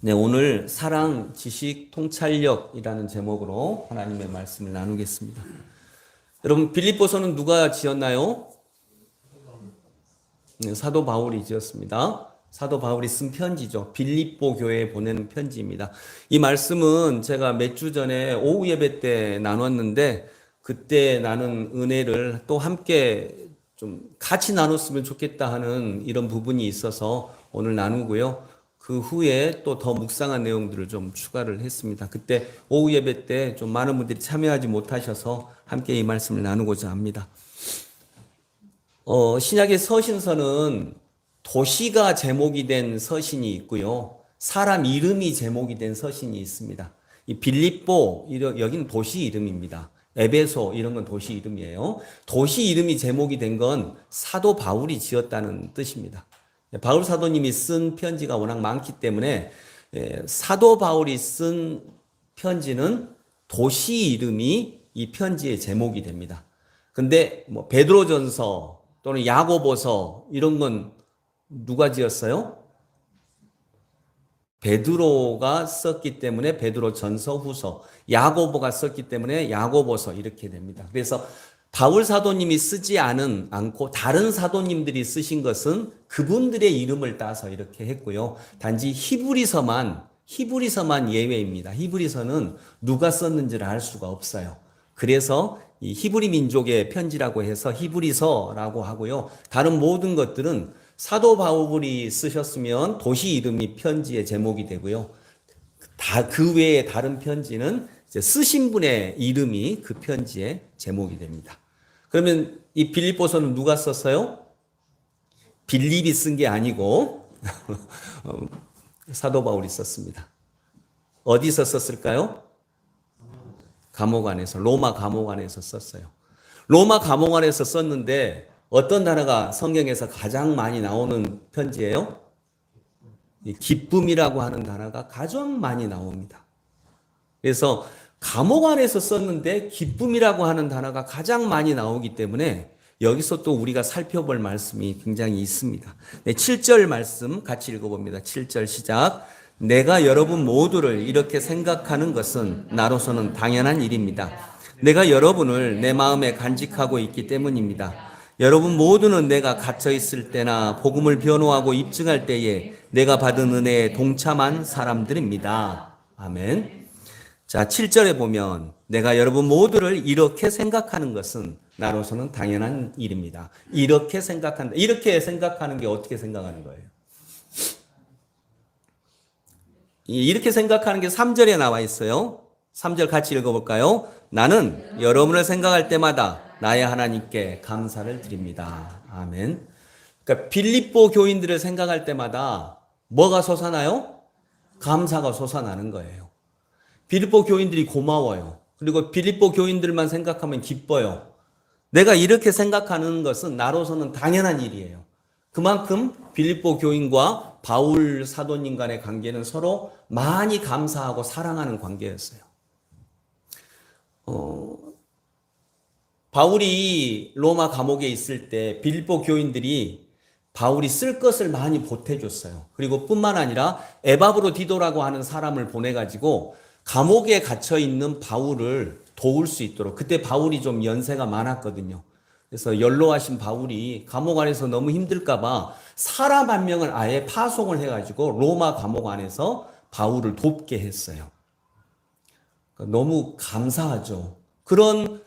네, 오늘 사랑, 지식, 통찰력이라는 제목으로 하나님의 말씀을 나누겠습니다. 여러분, 빌립보서는 누가 지었나요? 네, 사도 바울이 지었습니다. 사도 바울이 쓴 편지죠. 빌립보 교회에 보내는 편지입니다. 이 말씀은 제가 몇 주 전에 오후 예배 때 나눴는데 그때 나눈 은혜를 또 함께 좀 같이 나눴으면 좋겠다 하는 이런 부분이 있어서 오늘 나누고요. 그 후에 또 더 묵상한 내용들을 좀 추가를 했습니다. 그때 오후 예배 때 좀 많은 분들이 참여하지 못하셔서 함께 이 말씀을 나누고자 합니다. 신약의 서신서는 도시가 제목이 된 서신이 있고요. 사람 이름이 제목이 된 서신이 있습니다. 이 빌립보, 여기는 도시 이름입니다. 에베소 이런 건 도시 이름이에요. 도시 이름이 제목이 된 건 사도 바울이 지었다는 뜻입니다. 바울 사도님이 쓴 편지가 워낙 많기 때문에 사도 바울이 쓴 편지는 도시 이름이 이 편지의 제목이 됩니다. 근데 뭐 베드로전서 또는 야고보서 이런 건 누가 지었어요? 베드로가 썼기 때문에 베드로전서 후서, 야고보가 썼기 때문에 야고보서 이렇게 됩니다. 그래서 바울 사도님이 쓰지 않고 다른 사도님들이 쓰신 것은 그분들의 이름을 따서 이렇게 했고요. 단지 히브리서만 예외입니다. 히브리서는 누가 썼는지를 알 수가 없어요. 그래서 이 히브리 민족의 편지라고 해서 히브리서라고 하고요. 다른 모든 것들은 사도 바울이 쓰셨으면 도시 이름이 편지의 제목이 되고요. 그 외에 다른 편지는 이제 쓰신 분의 이름이 그 편지의 제목이 됩니다. 그러면 이 빌립보서는 누가 썼어요? 빌립이 쓴 게 아니고 사도 바울이 썼습니다. 어디서 썼을까요? 감옥 안에서, 로마 감옥 안에서 썼어요. 로마 감옥 안에서 썼는데 어떤 단어가 성경에서 가장 많이 나오는 편지예요? 기쁨이라고 하는 단어가 가장 많이 나옵니다. 그래서 감옥 안에서 썼는데 기쁨이라고 하는 단어가 가장 많이 나오기 때문에 여기서 또 우리가 살펴볼 말씀이 굉장히 있습니다. 네, 7절 말씀 같이 읽어봅니다. 7절 시작. 내가 여러분 모두를 이렇게 생각하는 것은 나로서는 당연한 일입니다. 내가 여러분을 내 마음에 간직하고 있기 때문입니다. 여러분 모두는 내가 갇혀 있을 때나 복음을 변호하고 입증할 때에 내가 받은 은혜에 동참한 사람들입니다. 아멘. 자, 7절에 보면 내가 여러분 모두를 이렇게 생각하는 것은 나로서는 당연한 일입니다. 이렇게 생각한다. 이렇게 생각하는 게 어떻게 생각하는 거예요? 이렇게 생각하는 게 3절에 나와 있어요. 3절 같이 읽어볼까요? 나는 여러분을 생각할 때마다 나의 하나님께 감사를 드립니다. 아멘. 그러니까 빌립보 교인들을 생각할 때마다 뭐가 솟아나요? 감사가 솟아나는 거예요. 빌립보 교인들이 고마워요. 그리고 빌립보 교인들만 생각하면 기뻐요. 내가 이렇게 생각하는 것은 나로서는 당연한 일이에요. 그만큼 빌립보 교인과 바울 사도님 간의 관계는 서로 많이 감사하고 사랑하는 관계였어요. 바울이 로마 감옥에 있을 때 빌립보 교인들이 바울이 쓸 것을 많이 보태줬어요. 그리고 뿐만 아니라 에바브로디도라고 하는 사람을 보내가지고 감옥에 갇혀 있는 바울을 도울 수 있도록, 그때 바울이 좀 연세가 많았거든요. 그래서 연로하신 바울이 감옥 안에서 너무 힘들까봐 사람 한 명을 아예 파송을 해가지고 로마 감옥 안에서 바울을 돕게 했어요. 너무 감사하죠. 그런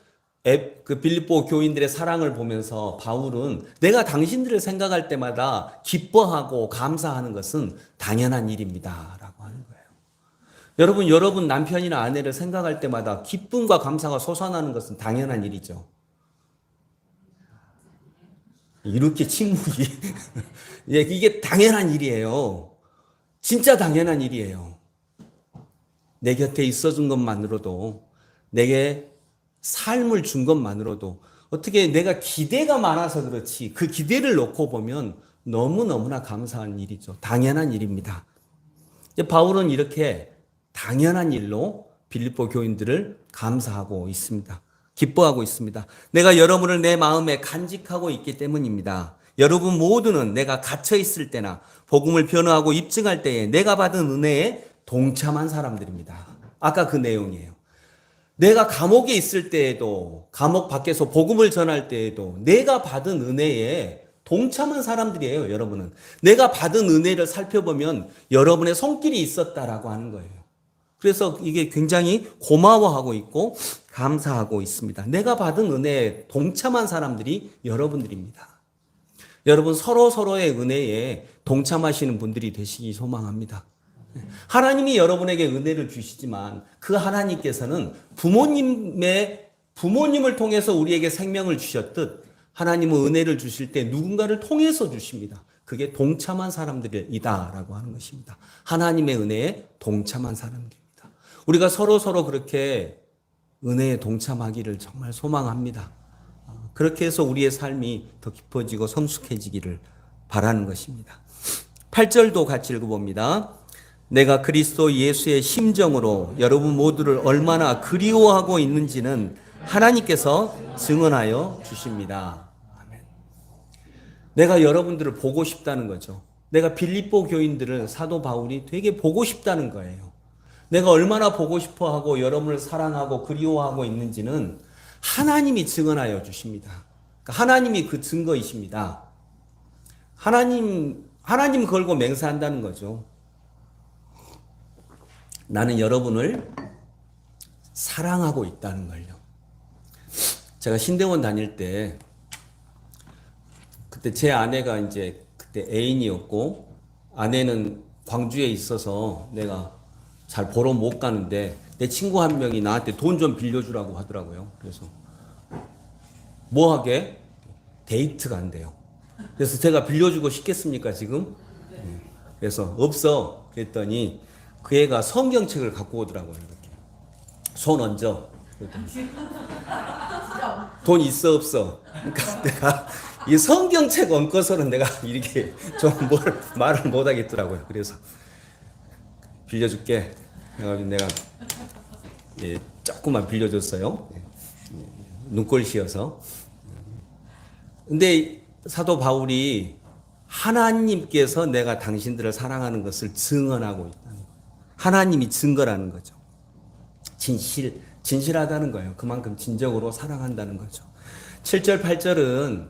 그 빌립보 교인들의 사랑을 보면서 바울은 내가 당신들을 생각할 때마다 기뻐하고 감사하는 것은 당연한 일입니다. 라고 하는 거예요. 여러분 남편이나 아내를 생각할 때마다 기쁨과 감사가 솟아나는 것은 당연한 일이죠. 이렇게 침묵이 이게 당연한 일이에요. 진짜 당연한 일이에요. 내 곁에 있어준 것만으로도, 내게 삶을 준 것만으로도, 어떻게 내가 기대가 많아서 그렇지 그 기대를 놓고 보면 너무너무나 감사한 일이죠. 당연한 일입니다. 바울은 이렇게 당연한 일로 빌립보 교인들을 감사하고 있습니다. 기뻐하고 있습니다. 내가 여러분을 내 마음에 간직하고 있기 때문입니다. 여러분 모두는 내가 갇혀 있을 때나 복음을 변호하고 입증할 때에 내가 받은 은혜에 동참한 사람들입니다. 아까 그 내용이에요. 내가 감옥에 있을 때에도, 감옥 밖에서 복음을 전할 때에도 내가 받은 은혜에 동참한 사람들이에요, 여러분은. 내가 받은 은혜를 살펴보면 여러분의 손길이 있었다라고 하는 거예요. 그래서 이게 굉장히 고마워하고 있고 감사하고 있습니다. 내가 받은 은혜에 동참한 사람들이 여러분들입니다. 여러분 서로의 은혜에 동참하시는 분들이 되시기 소망합니다. 하나님이 여러분에게 은혜를 주시지만 그 하나님께서는 부모님을 통해서 우리에게 생명을 주셨듯 하나님은 은혜를 주실 때 누군가를 통해서 주십니다. 그게 동참한 사람들이다라고 하는 것입니다. 하나님의 은혜에 동참한 사람들입니다. 우리가 서로 그렇게 은혜에 동참하기를 정말 소망합니다. 그렇게 해서 우리의 삶이 더 깊어지고 성숙해지기를 바라는 것입니다. 8절도 같이 읽어봅니다. 내가 그리스도 예수의 심정으로 여러분 모두를 얼마나 그리워하고 있는지는 하나님께서 증언하여 주십니다. 아멘. 내가 여러분들을 보고 싶다는 거죠. 내가 빌립보 교인들을 사도 바울이 되게 보고 싶다는 거예요. 내가 얼마나 보고 싶어 하고 여러분을 사랑하고 그리워하고 있는지는 하나님이 증언하여 주십니다. 그러니까 하나님이 그 증거이십니다. 하나님 걸고 맹세한다는 거죠. 나는 여러분을 사랑하고 있다는 걸요. 제가 신대원 다닐 때 그때 제 아내가 이제 그때 애인이었고 아내는 광주에 있어서 내가 잘 보러 못 가는데 내 친구 한 명이 나한테 돈 좀 빌려주라고 하더라고요. 그래서 뭐 하게? 데이트 간대요. 그래서 제가 빌려주고 싶겠습니까 지금? 그래서 없어. 그랬더니 그 애가 성경책을 갖고 오더라고요. 이렇게. 손 얹어. 돈 있어 없어? 그러니까 내가 이 성경책 얹고서는 내가 이렇게 좀 말을 못 하겠더라고요. 그래서 빌려줄게. 그래가지고 내가 조금만 빌려줬어요. 눈꼴 씌어서. 근데 사도 바울이 하나님께서 내가 당신들을 사랑하는 것을 증언하고 있다는 거예요. 하나님이 증거라는 거죠. 진실하다는 거예요. 그만큼 진정으로 사랑한다는 거죠. 7절, 8절은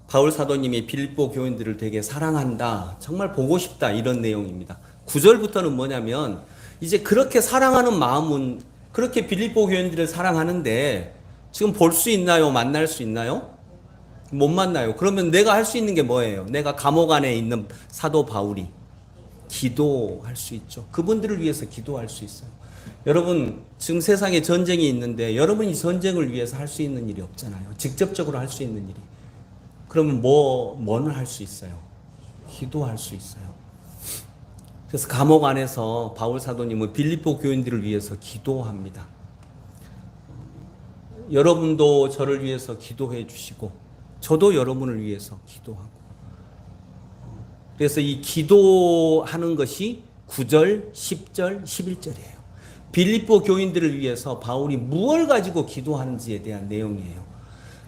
바울 사도님이 빌립보 교인들을 되게 사랑한다. 정말 보고 싶다. 이런 내용입니다. 9절부터는 뭐냐면 이제 그렇게 사랑하는 마음은 그렇게 빌립보 교인들을 사랑하는데 지금 볼 수 있나요? 만날 수 있나요? 못 만나요. 그러면 내가 할 수 있는 게 뭐예요? 내가 감옥 안에 있는 사도 바울이 기도할 수 있죠. 그분들을 위해서 기도할 수 있어요. 여러분 지금 세상에 전쟁이 있는데 여러분이 전쟁을 위해서 할 수 있는 일이 없잖아요. 직접적으로 할 수 있는 일이. 그러면 뭐는 할 수 있어요? 기도할 수 있어요. 그래서 감옥 안에서 바울 사도님은 빌립보 교인들을 위해서 기도합니다. 여러분도 저를 위해서 기도해 주시고 저도 여러분을 위해서 기도하고 그래서 이 기도하는 것이 9절, 10절, 11절이에요. 빌립보 교인들을 위해서 바울이 무엇을 가지고 기도하는지에 대한 내용이에요.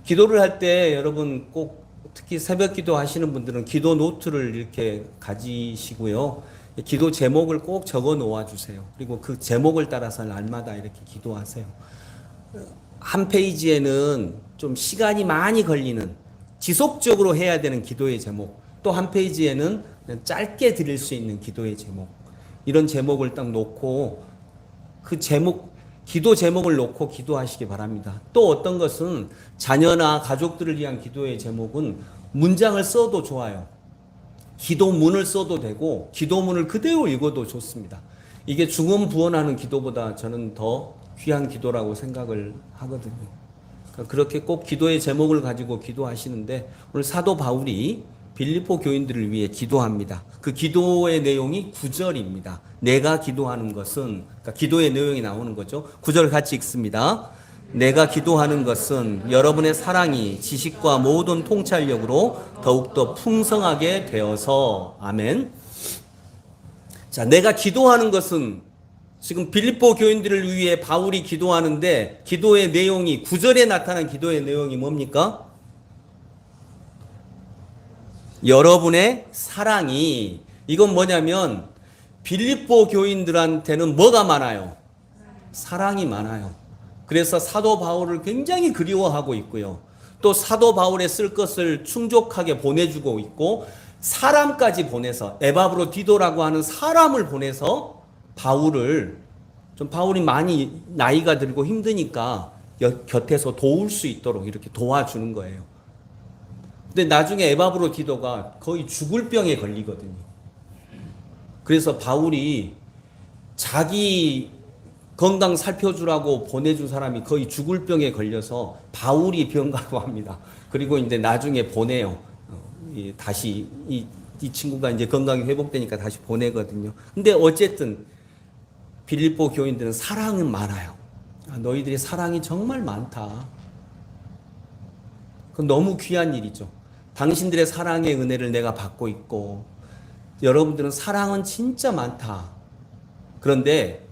기도를 할 때 여러분 꼭 특히 새벽 기도 하시는 분들은 기도 노트를 이렇게 가지시고요. 기도 제목을 꼭 적어 놓아 주세요. 그리고 그 제목을 따라서 날마다 이렇게 기도하세요. 한 페이지에는 좀 시간이 많이 걸리는 지속적으로 해야 되는 기도의 제목, 또 한 페이지에는 그냥 짧게 드릴 수 있는 기도의 제목, 이런 제목을 딱 놓고 그 제목, 기도 제목을 놓고 기도하시기 바랍니다. 또 어떤 것은 자녀나 가족들을 위한 기도의 제목은 문장을 써도 좋아요. 기도문을 써도 되고 기도문을 그대로 읽어도 좋습니다. 이게 중언부언하는 기도보다 저는 더 귀한 기도라고 생각을 하거든요. 그러니까 그렇게 꼭 기도의 제목을 가지고 기도하시는데 오늘 사도 바울이 빌립보 교인들을 위해 기도합니다. 그 기도의 내용이 9절입니다. 내가 기도하는 것은, 그러니까 기도의 내용이 나오는 거죠. 9절 같이 읽습니다. 내가 기도하는 것은 여러분의 사랑이 지식과 모든 통찰력으로 더욱더 풍성하게 되어서. 아멘. 자, 내가 기도하는 것은 지금 빌립보 교인들을 위해 바울이 기도하는데 기도의 내용이 9절에 나타난 기도의 내용이 뭡니까? 여러분의 사랑이, 이건 뭐냐면 빌립보 교인들한테는 뭐가 많아요? 사랑이 많아요. 그래서 사도 바울을 굉장히 그리워하고 있고요. 또 사도 바울의 쓸 것을 충족하게 보내주고 있고 사람까지 보내서 에바브로디도라고 하는 사람을 보내서 바울이 많이 나이가 들고 힘드니까 곁에서 도울 수 있도록 이렇게 도와주는 거예요. 근데 나중에 에바브로디도가 거의 죽을 병에 걸리거든요. 그래서 바울이 자기 건강 살펴주라고 보내준 사람이 거의 죽을 병에 걸려서 바울이 병가고 합니다. 그리고 이제 나중에 보내요. 다시 이 친구가 이제 건강이 회복되니까 다시 보내거든요. 근데 어쨌든 빌립보 교인들은 사랑은 많아요. 너희들이 사랑이 정말 많다. 그건 너무 귀한 일이죠. 당신들의 사랑의 은혜를 내가 받고 있고 여러분들은 사랑은 진짜 많다. 그런데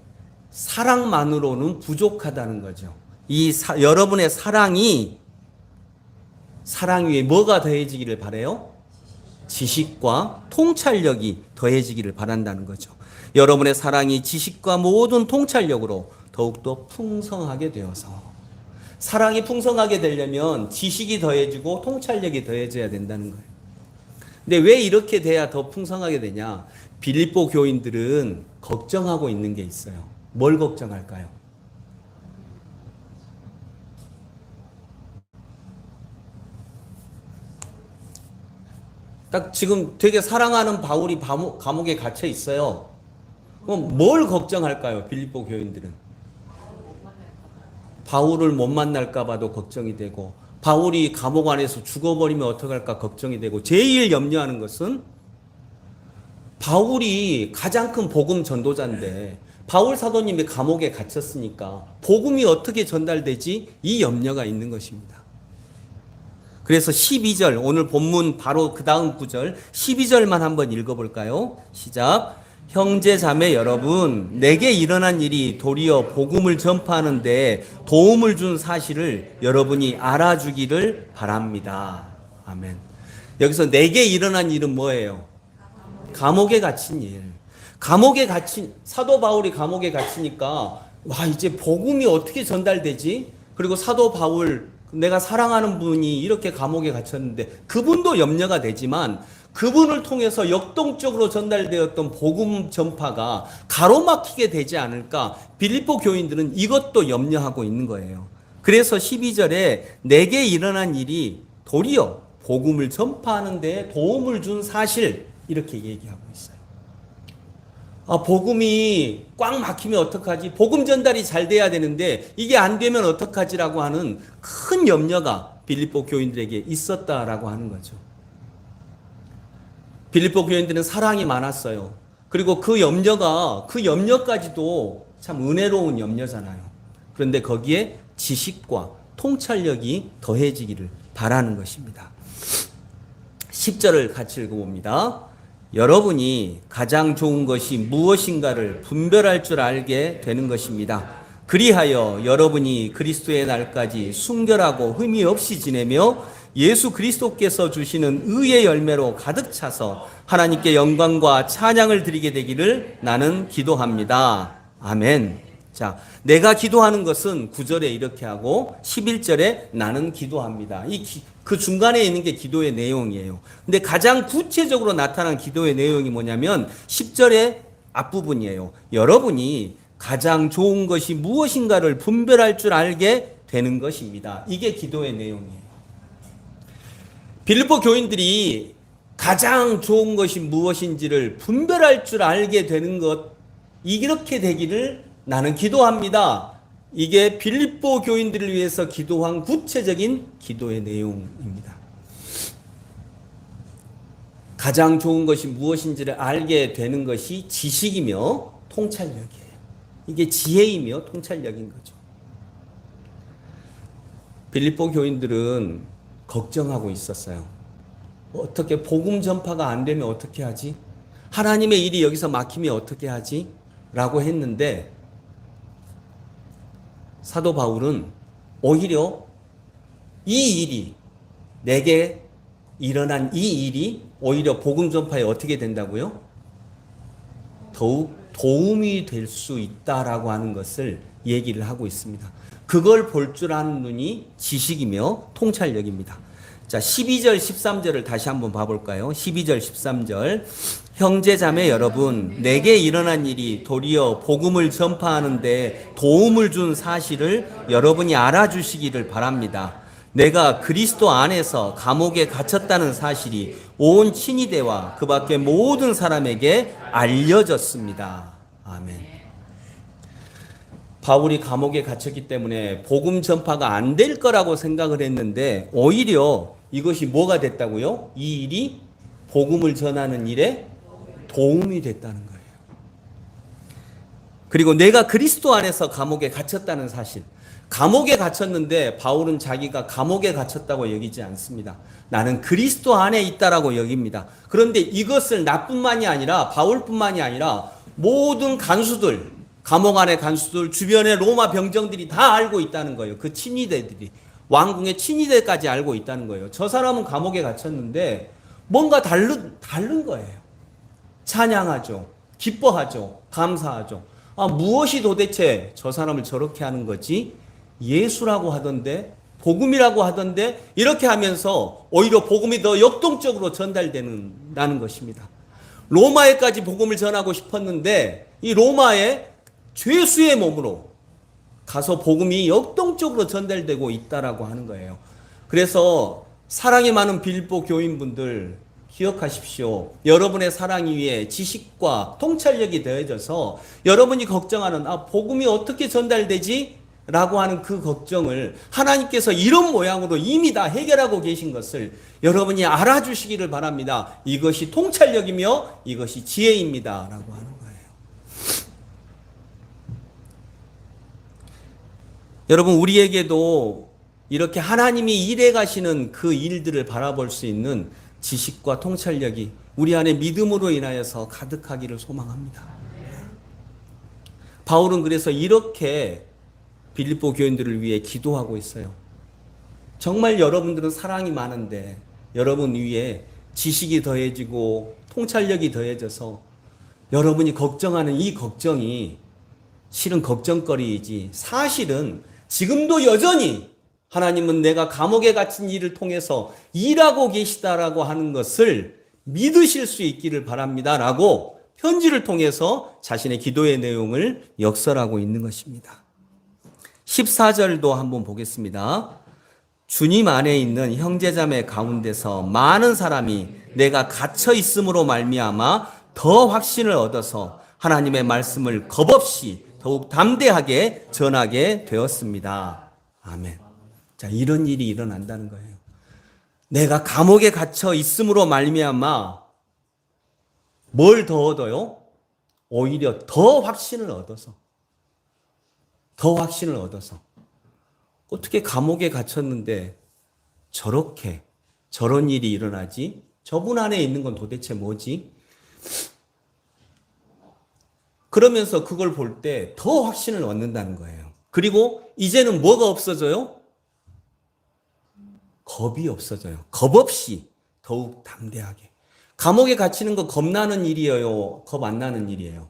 사랑만으로는 부족하다는 거죠. 여러분의 사랑 위에 뭐가 더해지기를 바라요? 지식과 통찰력이 더해지기를 바란다는 거죠. 여러분의 사랑이 지식과 모든 통찰력으로 더욱더 풍성하게 되어서 사랑이 풍성하게 되려면 지식이 더해지고 통찰력이 더해져야 된다는 거예요. 근데 왜 이렇게 돼야 더 풍성하게 되냐? 빌립보 교인들은 걱정하고 있는 게 있어요. 뭘 걱정할까요? 딱 지금 되게 사랑하는 바울이 감옥에 갇혀 있어요. 그럼 뭘 걱정할까요? 빌립보 교인들은. 바울을 못 만날까 봐도 걱정이 되고 바울이 감옥 안에서 죽어버리면 어떡할까 걱정이 되고 제일 염려하는 것은 바울이 가장 큰 복음 전도자인데 바울 사도님이 감옥에 갇혔으니까 복음이 어떻게 전달되지? 이 염려가 있는 것입니다. 그래서 12절 오늘 본문 바로 그 다음 구절 12절만 한번 읽어볼까요? 시작. 형제 자매 여러분 내게 일어난 일이 도리어 복음을 전파하는데 도움을 준 사실을 여러분이 알아주기를 바랍니다. 아멘. 여기서 내게 일어난 일은 뭐예요? 감옥에 갇힌 일. 감옥에 갇힌 사도 바울이 감옥에 갇히니까 와 이제 복음이 어떻게 전달되지? 그리고 사도 바울 내가 사랑하는 분이 이렇게 감옥에 갇혔는데 그분도 염려가 되지만 그분을 통해서 역동적으로 전달되었던 복음 전파가 가로막히게 되지 않을까 빌립보 교인들은 이것도 염려하고 있는 거예요. 그래서 12절에 내게 일어난 일이 도리어 복음을 전파하는 데 도움을 준 사실 이렇게 얘기하고 있어요. 복음이 꽉 막히면 어떡하지? 복음 전달이 잘 돼야 되는데 이게 안 되면 어떡하지라고 하는 큰 염려가 빌립보 교인들에게 있었다라고 하는 거죠. 빌립보 교인들은 사랑이 많았어요. 그리고 그 염려까지도 참 은혜로운 염려잖아요. 그런데 거기에 지식과 통찰력이 더해지기를 바라는 것입니다. 10절을 같이 읽어봅니다. 여러분이 가장 좋은 것이 무엇인가를 분별할 줄 알게 되는 것입니다. 그리하여 여러분이 그리스도의 날까지 순결하고 흠이 없이 지내며 예수 그리스도께서 주시는 의의 열매로 가득 차서 하나님께 영광과 찬양을 드리게 되기를 나는 기도합니다. 아멘. 자, 내가 기도하는 것은 9절에 이렇게 하고 11절에 나는 기도합니다. 그 중간에 있는 게 기도의 내용이에요. 근데 가장 구체적으로 나타난 기도의 내용이 뭐냐면 10절의 앞부분이에요. 여러분이 가장 좋은 것이 무엇인가를 분별할 줄 알게 되는 것입니다. 이게 기도의 내용이에요. 빌립보 교인들이 가장 좋은 것이 무엇인지를 분별할 줄 알게 되는 것, 이렇게 되기를 나는 기도합니다. 이게 빌립보 교인들을 위해서 기도한 구체적인 기도의 내용입니다. 가장 좋은 것이 무엇인지를 알게 되는 것이 지식이며 통찰력이에요. 이게 지혜이며 통찰력인 거죠. 빌립보 교인들은 걱정하고 있었어요. 어떻게 복음 전파가 안 되면 어떻게 하지? 하나님의 일이 여기서 막히면 어떻게 하지? 라고 했는데 사도 바울은 오히려 이 일이 내게 일어난 이 일이 오히려 복음 전파에 어떻게 된다고요? 더욱 도움이 될 수 있다라고 하는 것을 얘기를 하고 있습니다. 그걸 볼 줄 아는 눈이 지식이며 통찰력입니다. 자, 12절, 13절을 다시 한번 봐볼까요? 12절, 13절. 형제 자매 여러분, 내게 일어난 일이 도리어 복음을 전파하는데 도움을 준 사실을 여러분이 알아주시기를 바랍니다. 내가 그리스도 안에서 감옥에 갇혔다는 사실이 온 친위대와 그 밖의 모든 사람에게 알려졌습니다. 아멘. 바울이 감옥에 갇혔기 때문에 복음 전파가 안 될 거라고 생각을 했는데 오히려 이것이 뭐가 됐다고요? 이 일이 복음을 전하는 일에 도움이 됐다는 거예요. 그리고 내가 그리스도 안에서 감옥에 갇혔다는 사실. 감옥에 갇혔는데 바울은 자기가 감옥에 갇혔다고 여기지 않습니다. 나는 그리스도 안에 있다라고 여깁니다. 그런데 이것을 나뿐만이 아니라 바울뿐만이 아니라 모든 간수들, 감옥 안의 간수들, 주변의 로마 병정들이 다 알고 있다는 거예요. 그 친위대들이. 왕궁의 친위대까지 알고 있다는 거예요. 저 사람은 감옥에 갇혔는데 뭔가 다른 거예요. 찬양하죠. 기뻐하죠. 감사하죠. 무엇이 도대체 저 사람을 저렇게 하는 거지? 예수라고 하던데, 복음이라고 하던데, 이렇게 하면서 오히려 복음이 더 역동적으로 전달되는 것입니다. 로마에까지 복음을 전하고 싶었는데, 이 로마의 죄수의 몸으로 가서 복음이 역동적으로 전달되고 있다라고 하는 거예요. 그래서 사랑이 많은 빌립보 교인분들 기억하십시오. 여러분의 사랑 위에 지식과 통찰력이 더해져서 여러분이 걱정하는 복음이 어떻게 전달되지? 라고 하는 그 걱정을 하나님께서 이런 모양으로 이미 다 해결하고 계신 것을 여러분이 알아주시기를 바랍니다. 이것이 통찰력이며 이것이 지혜입니다. 라고 하는 거예요. 여러분, 우리에게도 이렇게 하나님이 일해 가시는 그 일들을 바라볼 수 있는 지식과 통찰력이 우리 안에 믿음으로 인하여서 가득하기를 소망합니다. 바울은 그래서 이렇게 빌립보 교인들을 위해 기도하고 있어요. 정말 여러분들은 사랑이 많은데 여러분 위에 지식이 더해지고 통찰력이 더해져서 여러분이 걱정하는 이 걱정이 실은 걱정거리이지 사실은 지금도 여전히 하나님은 내가 감옥에 갇힌 일을 통해서 일하고 계시다라고 하는 것을 믿으실 수 있기를 바랍니다. 라고 편지를 통해서 자신의 기도의 내용을 역설하고 있는 것입니다. 14절도 한번 보겠습니다. 주님 안에 있는 형제자매 가운데서 많은 사람이 내가 갇혀 있음으로 말미암아 더 확신을 얻어서 하나님의 말씀을 겁없이 더욱 담대하게 전하게 되었습니다. 아멘. 자, 이런 일이 일어난다는 거예요. 내가 감옥에 갇혀 있음으로 말미암아 뭘 더 얻어요? 오히려 더 확신을 얻어서. 어떻게 감옥에 갇혔는데 저런 일이 일어나지? 저분 안에 있는 건 도대체 뭐지? 그러면서 그걸 볼 때 더 확신을 얻는다는 거예요. 그리고 이제는 뭐가 없어져요? 겁이 없어져요. 겁 없이 더욱 담대하게. 감옥에 갇히는 거 겁나는 일이에요? 겁 안 나는 일이에요?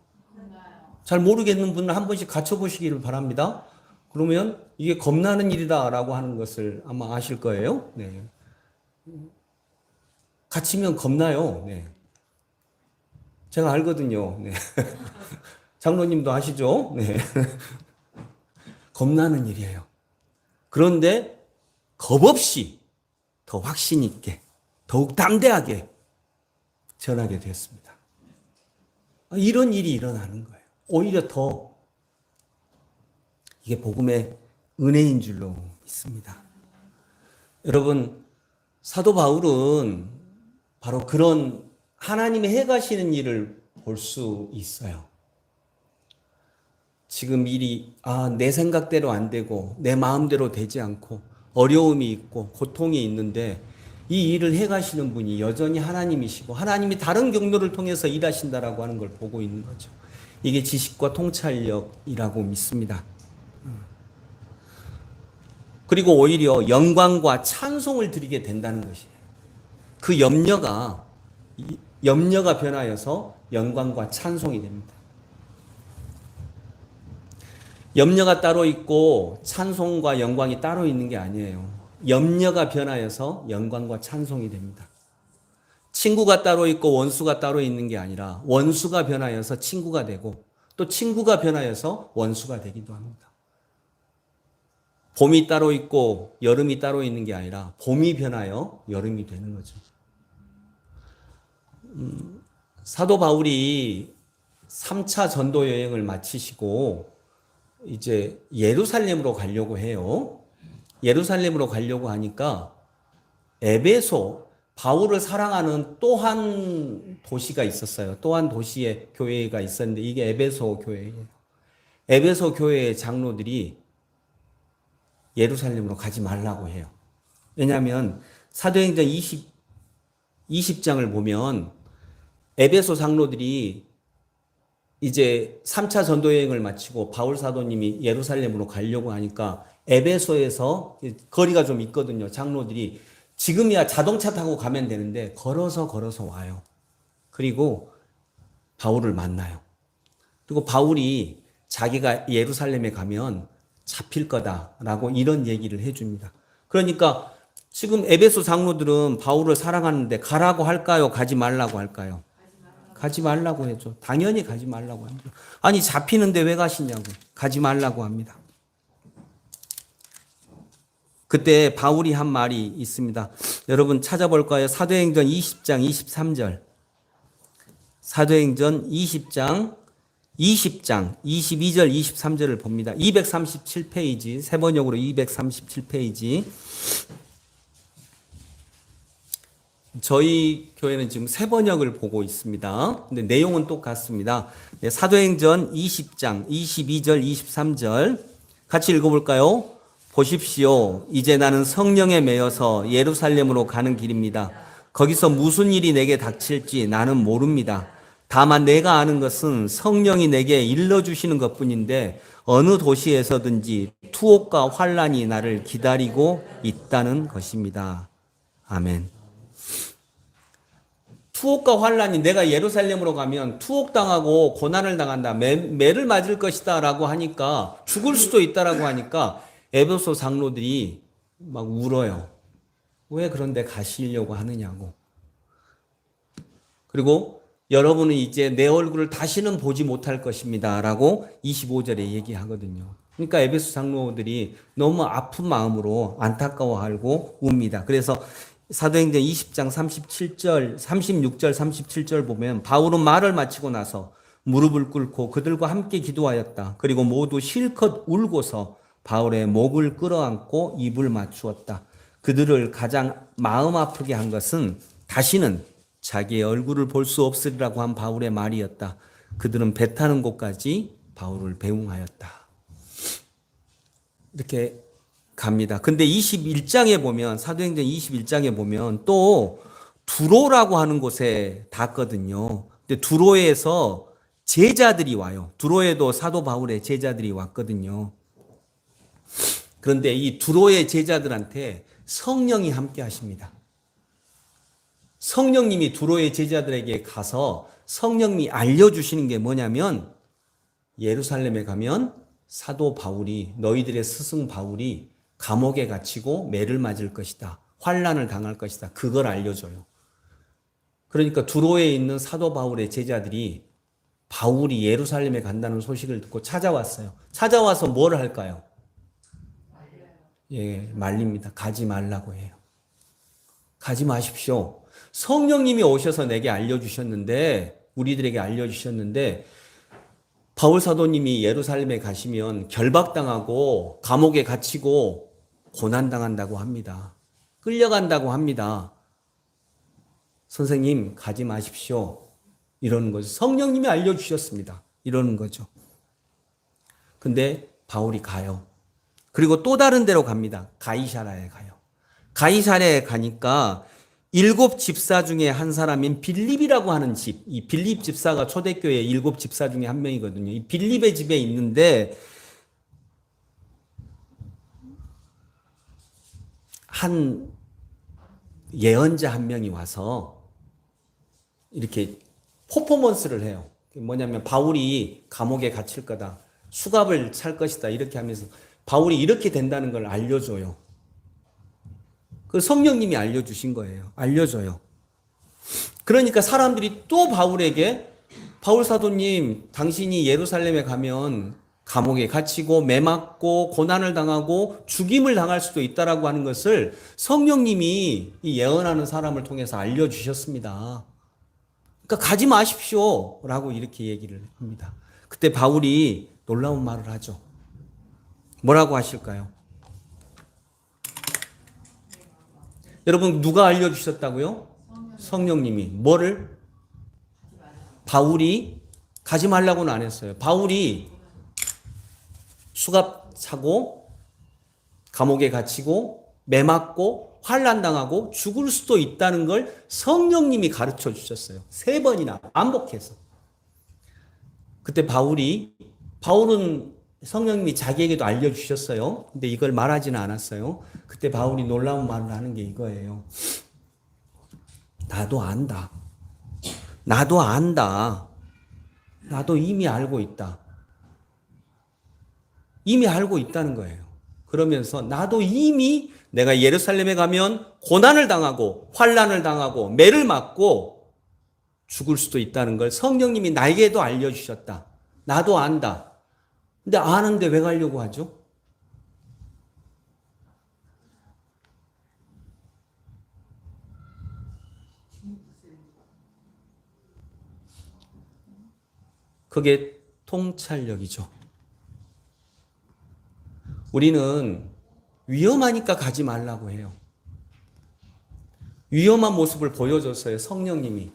잘 모르겠는 분은 한 번씩 갇혀보시기를 바랍니다. 그러면 이게 겁나는 일이다라고 하는 것을 아마 아실 거예요. 네. 갇히면 겁나요. 네. 제가 알거든요. 네. 장로님도 아시죠? 네. 겁나는 일이에요. 그런데 겁 없이 더 확신 있게, 더욱 담대하게 전하게 되었습니다. 이런 일이 일어나는 거예요. 오히려 더 이게 복음의 은혜인 줄로 믿습니다. 여러분, 사도 바울은 바로 그런 하나님이 해가시는 일을 볼 수 있어요. 지금 일이 내 생각대로 안 되고 내 마음대로 되지 않고 어려움이 있고 고통이 있는데 이 일을 해가시는 분이 여전히 하나님이시고 하나님이 다른 경로를 통해서 일하신다라고 하는 걸 보고 있는 거죠. 이게 지식과 통찰력이라고 믿습니다. 그리고 오히려 영광과 찬송을 드리게 된다는 것이에요. 그 염려가 변하여서 영광과 찬송이 됩니다. 염려가 따로 있고 찬송과 영광이 따로 있는 게 아니에요. 염려가 변하여서 영광과 찬송이 됩니다. 친구가 따로 있고 원수가 따로 있는 게 아니라 원수가 변하여서 친구가 되고 또 친구가 변하여서 원수가 되기도 합니다. 봄이 따로 있고 여름이 따로 있는 게 아니라 봄이 변하여 여름이 되는 거죠. 사도 바울이 3차 전도 여행을 마치시고 이제 예루살렘으로 가려고 해요. 예루살렘으로 가려고 하니까 에베소, 바울을 사랑하는 또 한 도시가 있었어요. 또 한 도시의 교회가 있었는데 이게 에베소 교회예요. 에베소 교회의 장로들이 예루살렘으로 가지 말라고 해요. 왜냐하면 사도행전 20장을 보면 에베소 장로들이 이제 3차 전도여행을 마치고 바울 사도님이 예루살렘으로 가려고 하니까 에베소에서 거리가 좀 있거든요. 장로들이 지금이야 자동차 타고 가면 되는데 걸어서 와요. 그리고 바울을 만나요. 그리고 바울이 자기가 예루살렘에 가면 잡힐 거다라고 이런 얘기를 해줍니다. 그러니까 지금 에베소 장로들은 바울을 사랑하는데 가라고 할까요? 가지 말라고 할까요? 가지 말라고 해줘. 당연히 가지 말라고 합니다. 아니 잡히는데 왜 가시냐고. 가지 말라고 합니다. 그때 바울이 한 말이 있습니다. 여러분 찾아볼까요? 사도행전 20장 23절. 사도행전 20장 22절 23절을 봅니다. 237페이지 세번역으로 237페이지. 저희 교회는 지금 세번역을 보고 있습니다. 근데 내용은 똑같습니다. 네, 사도행전 20장 22절 23절 같이 읽어볼까요? 보십시오. 이제 나는 성령에 매여서 예루살렘으로 가는 길입니다. 거기서 무슨 일이 내게 닥칠지 나는 모릅니다. 다만 내가 아는 것은 성령이 내게 일러주시는 것뿐인데 어느 도시에서든지 투옥과 환란이 나를 기다리고 있다는 것입니다. 아멘. 투옥과 환란이 내가 예루살렘으로 가면 투옥당하고 고난을 당한다. 매를 맞을 것이다 라고 하니까 죽을 수도 있다라고 하니까 에베소 장로들이 막 울어요. 왜 그런데 가시려고 하느냐고. 그리고 여러분은 이제 내 얼굴을 다시는 보지 못할 것입니다 라고 25절에 얘기하거든요. 그러니까 에베소 장로들이 너무 아픈 마음으로 안타까워하고 웁니다. 그래서 사도행전 20장 37절, 36절, 37절 보면 바울은 말을 마치고 나서 무릎을 꿇고 그들과 함께 기도하였다. 그리고 모두 실컷 울고서 바울의 목을 끌어안고 입을 맞추었다. 그들을 가장 마음 아프게 한 것은 다시는 자기의 얼굴을 볼 수 없으리라고 한 바울의 말이었다. 그들은 배 타는 곳까지 바울을 배웅하였다. 이렇게 갑니다. 근데 21장에 보면 사도행전 21장에 보면 또 두로라고 하는 곳에 닿거든요. 근데 두로에서 제자들이 와요. 두로에도 사도 바울의 제자들이 왔거든요. 그런데 이 두로의 제자들한테 성령이 함께 하십니다. 성령님이 두로의 제자들에게 가서 성령님이 알려주시는 게 뭐냐면 예루살렘에 가면 사도 바울이 너희들의 스승 바울이 감옥에 갇히고 매를 맞을 것이다. 환난을 당할 것이다. 그걸 알려줘요. 그러니까 두로에 있는 사도 바울의 제자들이 바울이 예루살렘에 간다는 소식을 듣고 찾아왔어요. 찾아와서 뭘 할까요? 예, 말립니다. 가지 말라고 해요. 가지 마십시오. 성령님이 오셔서 내게 알려주셨는데, 우리들에게 알려주셨는데, 바울 사도님이 예루살렘에 가시면 결박당하고 감옥에 갇히고 고난당한다고 합니다. 끌려간다고 합니다. 선생님, 가지 마십시오. 이러는 거죠. 성령님이 알려주셨습니다. 이러는 거죠. 근데 바울이 가요. 그리고 또 다른 데로 갑니다. 가이사라에 가요. 가이사라에 가니까 7 집사 중에 한 사람인 빌립이라고 하는 집, 이 빌립 집사가 초대교회 7 집사 중에 한 명이거든요. 이 빌립의 집에 있는데 한 예언자 한 명이 와서 이렇게 퍼포먼스를 해요. 뭐냐면 바울이 감옥에 갇힐 거다. 수갑을 찰 것이다. 이렇게 하면서 바울이 이렇게 된다는 걸 알려줘요. 그 성령님이 알려주신 거예요. 알려줘요. 그러니까 사람들이 또 바울에게 바울 사도님, 당신이 예루살렘에 가면 감옥에 갇히고 매맞고 고난을 당하고 죽임을 당할 수도 있다라고 하는 것을 성령님이 이 예언하는 사람을 통해서 알려주셨습니다. 그러니까 가지 마십시오 라고 이렇게 얘기를 합니다. 그때 바울이 놀라운 말을 하죠. 뭐라고 하실까요? 여러분, 누가 알려주셨다고요? 성령님이. 뭐를? 바울이 가지 말라고는 안 했어요. 바울이 수갑 차고 감옥에 갇히고 매맞고 환난당하고 죽을 수도 있다는 걸 성령님이 가르쳐 주셨어요. 3번이나 반복해서. 그때 바울은 성령님이 자기에게도 알려주셨어요. 근데 이걸 말하지는 않았어요. 그때 바울이 놀라운 말을 하는 게 이거예요. 나도 안다. 나도 안다. 나도 이미 알고 있다. 이미 알고 있다는 거예요. 그러면서 나도 이미 내가 예루살렘에 가면 고난을 당하고 환난을 당하고 매를 맞고 죽을 수도 있다는 걸 성령님이 나에게도 알려주셨다. 나도 안다. 근데 아는데 왜 가려고 하죠? 그게 통찰력이죠. 우리는 위험하니까 가지 말라고 해요. 위험한 모습을 보여줬어요. 성령님이.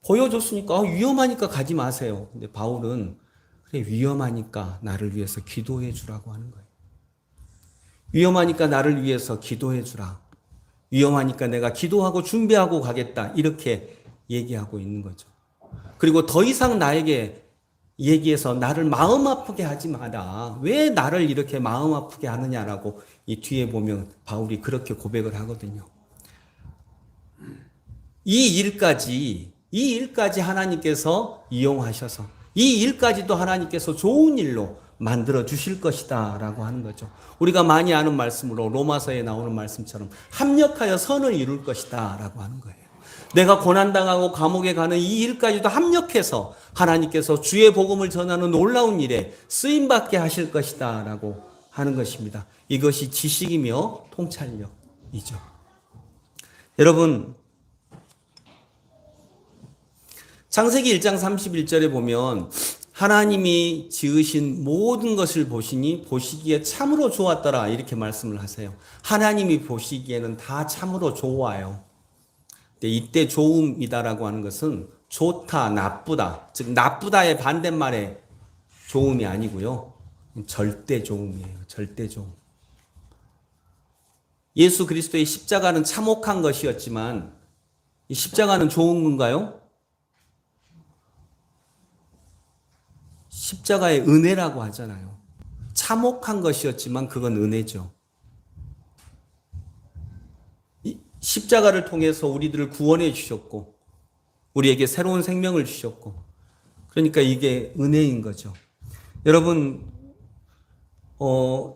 보여줬으니까 위험하니까 가지 마세요. 근데 바울은 그래, 위험하니까 나를 위해서 기도해 주라고 하는 거예요. 위험하니까 나를 위해서 기도해 주라. 위험하니까 내가 기도하고 준비하고 가겠다. 이렇게 얘기하고 있는 거죠. 그리고 더 이상 나에게 얘기해서 나를 마음 아프게 하지 마라. 왜 나를 이렇게 마음 아프게 하느냐라고 이 뒤에 보면 바울이 그렇게 고백을 하거든요. 이 일까지 하나님께서 이용하셔서 이 일까지도 하나님께서 좋은 일로 만들어 주실 것이다 라고 하는 거죠. 우리가 많이 아는 말씀으로 로마서에 나오는 말씀처럼 합력하여 선을 이룰 것이다 라고 하는 거예요. 내가 고난당하고 감옥에 가는 이 일까지도 합력해서 하나님께서 주의 복음을 전하는 놀라운 일에 쓰임받게 하실 것이다 라고 하는 것입니다. 이것이 지식이며 통찰력이죠. 여러분, 창세기 1장 31절에 보면 하나님이 지으신 모든 것을 보시기에 참으로 좋았더라 이렇게 말씀을 하세요. 하나님이 보시기에는 다 참으로 좋아요. 근데 이때 좋음이다라고 하는 것은 좋다, 나쁘다, 즉 나쁘다의 반대말의 좋음이 아니고요. 절대 좋음이에요. 절대 좋음. 예수 그리스도의 십자가는 참혹한 것이었지만 이 십자가는 좋은 건가요? 십자가의 은혜라고 하잖아요. 참혹한 것이었지만 그건 은혜죠. 십자가를 통해서 우리들을 구원해 주셨고 우리에게 새로운 생명을 주셨고 그러니까 이게 은혜인 거죠. 여러분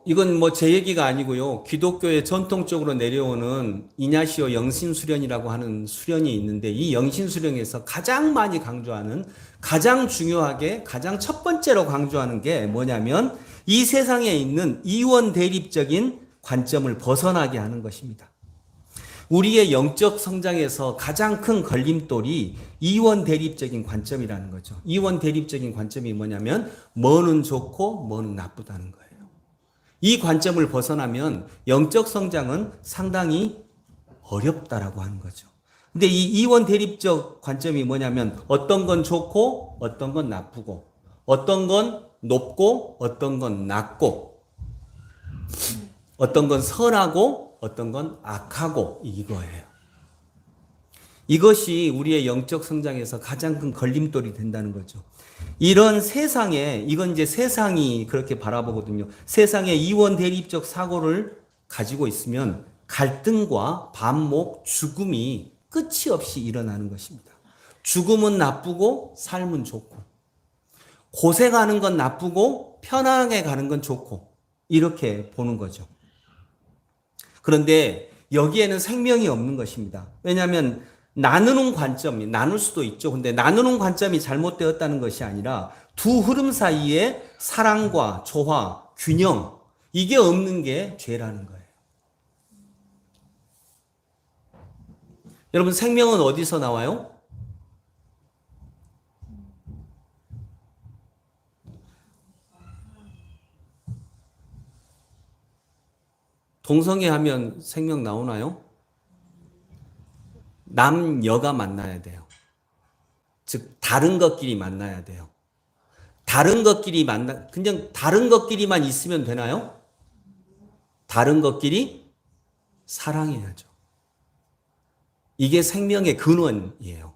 이건 뭐 제 얘기가 아니고요. 기독교에 전통적으로 내려오는 이냐시오 영신수련이라고 하는 수련이 있는데 이 영신수련에서 가장 많이 강조하는 가장 중요하게 가장 첫 번째로 강조하는 게 뭐냐면 이 세상에 있는 이원 대립적인 관점을 벗어나게 하는 것입니다. 우리의 영적 성장에서 가장 큰 걸림돌이 이원 대립적인 관점이라는 거죠. 이원 대립적인 관점이 뭐냐면 뭐는 좋고 뭐는 나쁘다는 거예요. 이 관점을 벗어나면 영적 성장은 상당히 어렵다라고 하는 거죠. 근데 이 이원 대립적 관점이 뭐냐면 어떤 건 좋고 어떤 건 나쁘고 어떤 건 높고 어떤 건 낮고 어떤 건 선하고 어떤 건 악하고 이거예요. 이것이 우리의 영적 성장에서 가장 큰 걸림돌이 된다는 거죠. 이런 세상에, 이건 이제 세상이 그렇게 바라보거든요. 세상의 이원 대립적 사고를 가지고 있으면 갈등과 반목, 죽음이 끝이 없이 일어나는 것입니다. 죽음은 나쁘고 삶은 좋고 고생하는 건 나쁘고 편하게 가는 건 좋고 이렇게 보는 거죠. 그런데 여기에는 생명이 없는 것입니다. 왜냐하면 나누는 관점이 나눌 수도 있죠. 근데 나누는 관점이 잘못되었다는 것이 아니라 두 흐름 사이에 사랑과 조화, 균형 이게 없는 게 죄라는 거예요. 여러분 생명은 어디서 나와요? 동성애 하면 생명 나오나요? 남녀가 만나야 돼요. 즉 다른 것끼리 만나야 돼요. 다른 것끼리 그냥 다른 것끼리만 있으면 되나요? 다른 것끼리 사랑해야죠. 이게 생명의 근원이에요.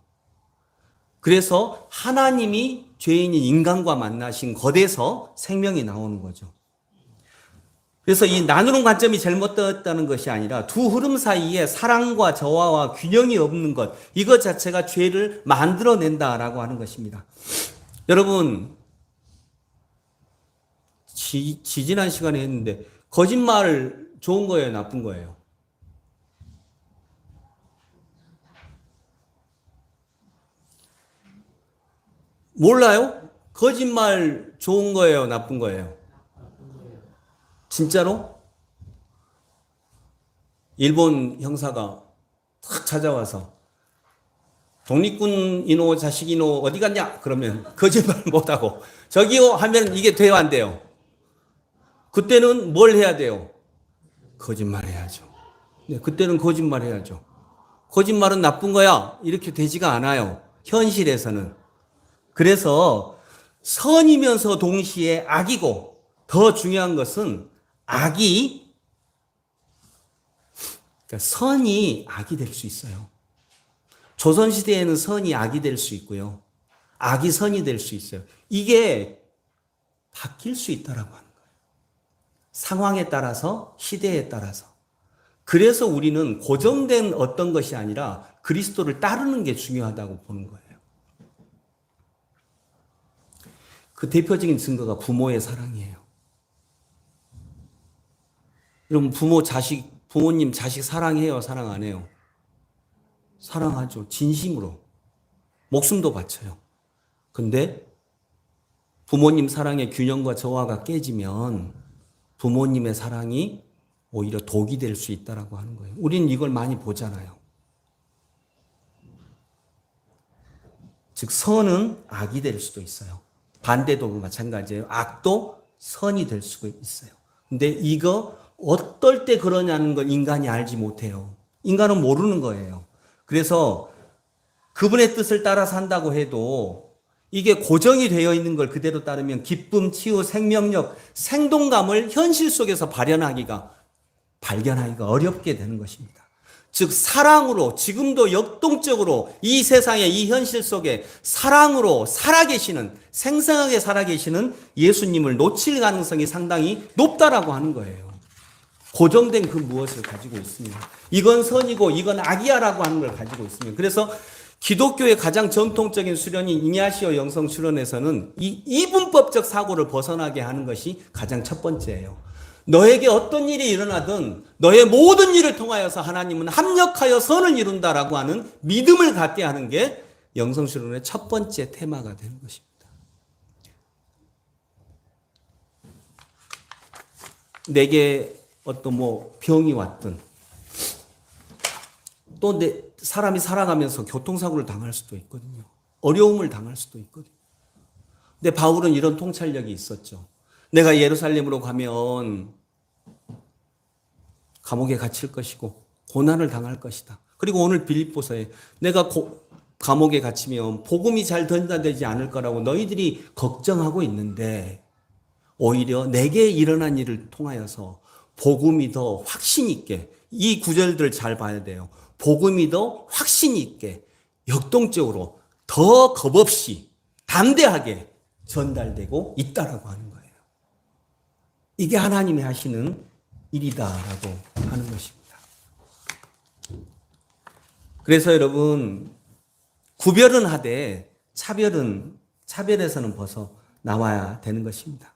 그래서 하나님이 죄인인 인간과 만나신 것에서 생명이 나오는 거죠. 그래서 이 나누는 관점이 잘못되었다는 것이 아니라 두 흐름 사이에 사랑과 저하와 균형이 없는 것, 이것 자체가 죄를 만들어낸다라고 하는 것입니다. 여러분, 지난 시간에 했는데 거짓말 좋은 거예요, 나쁜 거예요? 몰라요? 거짓말 좋은 거예요, 나쁜 거예요? 진짜로? 일본 형사가 탁 찾아와서 독립군 이노 자식 이노 어디 갔냐? 그러면 거짓말 못하고 저기요 하면 이게 돼요, 안 돼요? 그때는 뭘 해야 돼요? 거짓말 해야죠. 네, 그때는 거짓말 해야죠. 거짓말은 나쁜 거야. 이렇게 되지가 않아요. 현실에서는. 그래서 선이면서 동시에 악이고 더 중요한 것은 악이 그러니까 선이 악이 될 수 있어요. 조선시대에는 선이 악이 될 수 있고요. 악이 선이 될 수 있어요. 이게 바뀔 수 있다라고 하는 거예요. 상황에 따라서, 시대에 따라서. 그래서 우리는 고정된 어떤 것이 아니라 그리스도를 따르는 게 중요하다고 보는 거예요. 그 대표적인 증거가 부모의 사랑이에요. 여러분 부모님 자식 사랑해요? 사랑 안 해요? 사랑하죠. 진심으로. 목숨도 바쳐요. 근데 부모님 사랑의 균형과 조화가 깨지면 부모님의 사랑이 오히려 독이 될 수 있다라고 하는 거예요. 우리는 이걸 많이 보잖아요. 즉 선은 악이 될 수도 있어요. 반대도 마찬가지예요. 악도 선이 될 수가 있어요. 근데 이거 어떨 때 그러냐는 걸 인간이 알지 못해요. 인간은 모르는 거예요. 그래서 그분의 뜻을 따라 산다고 해도 이게 고정이 되어 있는 걸 그대로 따르면 기쁨, 치유, 생명력, 생동감을 현실 속에서 발견하기가 어렵게 되는 것입니다. 즉 사랑으로 지금도 역동적으로 이 세상의 이 현실 속에 사랑으로 살아계시는 생생하게 살아계시는 예수님을 놓칠 가능성이 상당히 높다라고 하는 거예요. 고정된 그 무엇을 가지고 있으면 이건 선이고 이건 악이야라고 하는 걸 가지고 있으면 그래서 기독교의 가장 전통적인 수련인 이냐시오 영성 수련에서는 이 이분법적 사고를 벗어나게 하는 것이 가장 첫 번째예요. 너에게 어떤 일이 일어나든 너의 모든 일을 통하여서 하나님은 합력하여 선을 이룬다라고 하는 믿음을 갖게 하는 게 영성 수련의 첫 번째 테마가 되는 것입니다. 내게 어떤 병이 왔든 또 사람이 살아가면서 교통사고를 당할 수도 있거든요. 어려움을 당할 수도 있거든요. 근데 바울은 이런 통찰력이 있었죠. 내가 예루살렘으로 가면 감옥에 갇힐 것이고 고난을 당할 것이다. 그리고 오늘 빌립보서에 내가 감옥에 갇히면 복음이 잘 전달되지 않을 거라고 너희들이 걱정하고 있는데 오히려 내게 일어난 일을 통하여서 복음이 더 확신 있게 이 구절들을 잘 봐야 돼요. 복음이 더 확신 있게 역동적으로 더 겁없이 담대하게 전달되고 있다라고 하는 거예요. 이게 하나님이 하시는 일이다라고 하는 것입니다. 그래서 여러분 구별은 하되 차별에서는 벗어 나와야 되는 것입니다.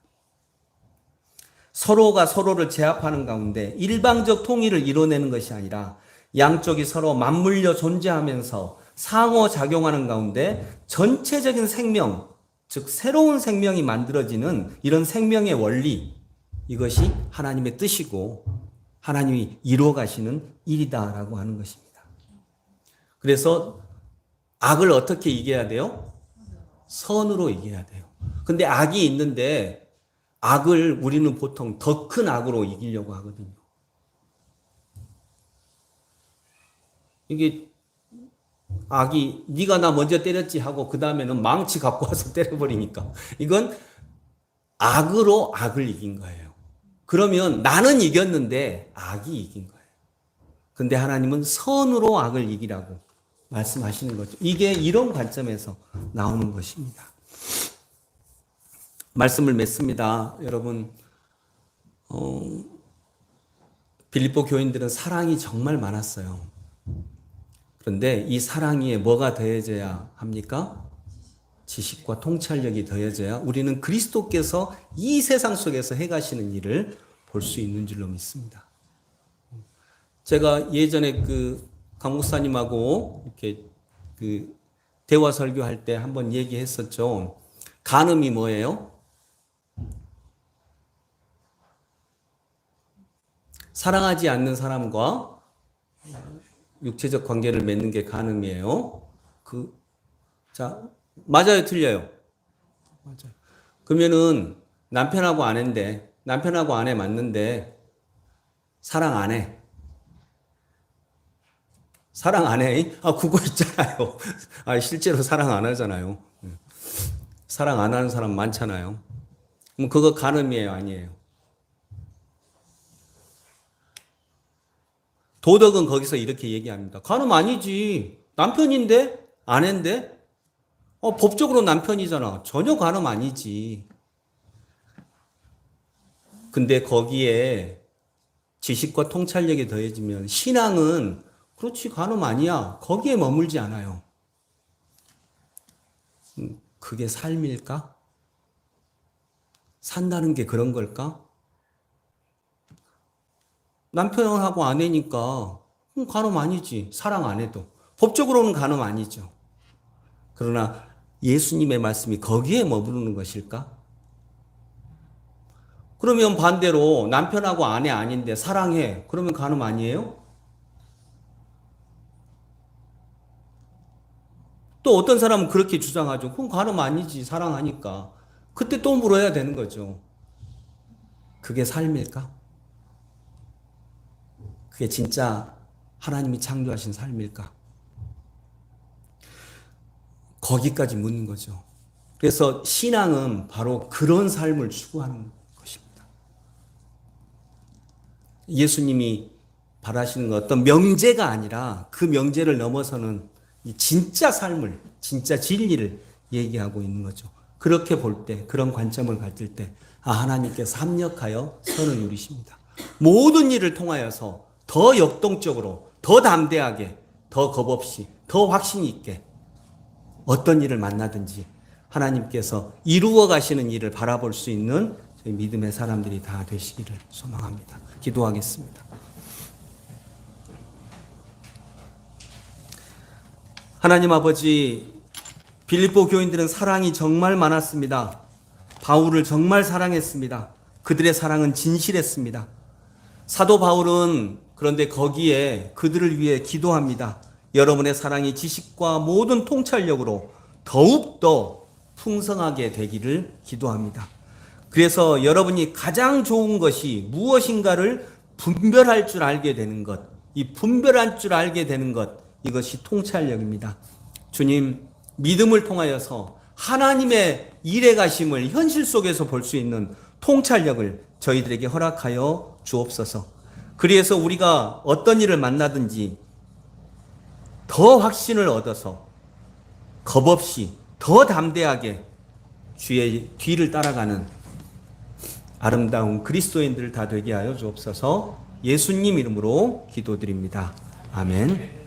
서로가 서로를 제압하는 가운데 일방적 통일을 이뤄내는 것이 아니라 양쪽이 서로 맞물려 존재하면서 상호작용하는 가운데 전체적인 생명, 즉 새로운 생명이 만들어지는 이런 생명의 원리, 이것이 하나님의 뜻이고 하나님이 이루어 가시는 일이다라고 하는 것입니다. 그래서 악을 어떻게 이겨야 돼요? 선으로 이겨야 돼요. 근데 악이 있는데 악을 우리는 보통 더 큰 악으로 이기려고 하거든요. 이게 악이 네가 나 먼저 때렸지 하고 그 다음에는 망치 갖고 와서 때려버리니까 이건 악으로 악을 이긴 거예요. 그러면 나는 이겼는데 악이 이긴 거예요. 근데 하나님은 선으로 악을 이기라고 말씀하시는 거죠. 이게 이런 관점에서 나오는 것입니다. 말씀을 맺습니다. 여러분, 빌립보 교인들은 사랑이 정말 많았어요. 그런데 이 사랑 위에 뭐가 더해져야 합니까? 지식과 통찰력이 더해져야 우리는 그리스도께서 이 세상 속에서 해가시는 일을 볼 수 있는 줄로 믿습니다. 제가 예전에 강 목사님하고 이렇게 대화 설교할 때 한번 얘기했었죠. 간음이 뭐예요? 사랑하지 않는 사람과 육체적 관계를 맺는 게 간음이에요. 자, 맞아요, 틀려요? 맞아요. 그러면은 남편하고 아내 맞는데 사랑 안 해. 사랑 안 해? 그거 있잖아요. 실제로 사랑 안 하잖아요. 사랑 안 하는 사람 많잖아요. 그럼 그거 간음이에요, 아니에요? 도덕은 거기서 이렇게 얘기합니다. 간음 아니지. 남편인데? 아내인데? 법적으로 남편이잖아. 전혀 간음 아니지. 근데 거기에 지식과 통찰력이 더해지면 신앙은 그렇지, 간음 아니야. 거기에 머물지 않아요. 그게 삶일까? 산다는 게 그런 걸까? 남편하고 아내니까 간음 아니지. 사랑 안 해도. 법적으로는 간음 아니죠. 그러나 예수님의 말씀이 거기에 머무르는 것일까? 그러면 반대로 남편하고 아내 아닌데 사랑해. 그러면 간음 아니에요? 또 어떤 사람은 그렇게 주장하죠. 그건 간음 아니지. 사랑하니까. 그때 또 물어야 되는 거죠. 그게 삶일까? 그게 진짜 하나님이 창조하신 삶일까? 거기까지 묻는 거죠. 그래서 신앙은 바로 그런 삶을 추구하는 것입니다. 예수님이 바라시는 건 어떤 명제가 아니라 그 명제를 넘어서는 이 진짜 삶을, 진짜 진리를 얘기하고 있는 거죠. 그렇게 볼 때, 그런 관점을 가질 때, 하나님께서 합력하여 선을 누리십니다. 모든 일을 통하여서 더 역동적으로, 더 담대하게, 더 겁없이, 더 확신 있게 어떤 일을 만나든지 하나님께서 이루어 가시는 일을 바라볼 수 있는 저희 믿음의 사람들이 다 되시기를 소망합니다. 기도하겠습니다. 하나님 아버지, 빌립보 교인들은 사랑이 정말 많았습니다. 바울을 정말 사랑했습니다. 그들의 사랑은 진실했습니다. 사도 바울은 그런데 거기에 그들을 위해 기도합니다. 여러분의 사랑이 지식과 모든 통찰력으로 더욱더 풍성하게 되기를 기도합니다. 그래서 여러분이 가장 좋은 것이 무엇인가를 분별할 줄 알게 되는 것, 이 분별할 줄 알게 되는 것, 이것이 통찰력입니다. 주님, 믿음을 통하여서 하나님의 일해 가심을 현실 속에서 볼 수 있는 통찰력을 저희들에게 허락하여 주옵소서. 그래서 우리가 어떤 일을 만나든지 더 확신을 얻어서 겁없이 더 담대하게 주의 뒤를 따라가는 아름다운 그리스도인들 다 되게 하여 주옵소서. 예수님 이름으로 기도드립니다. 아멘.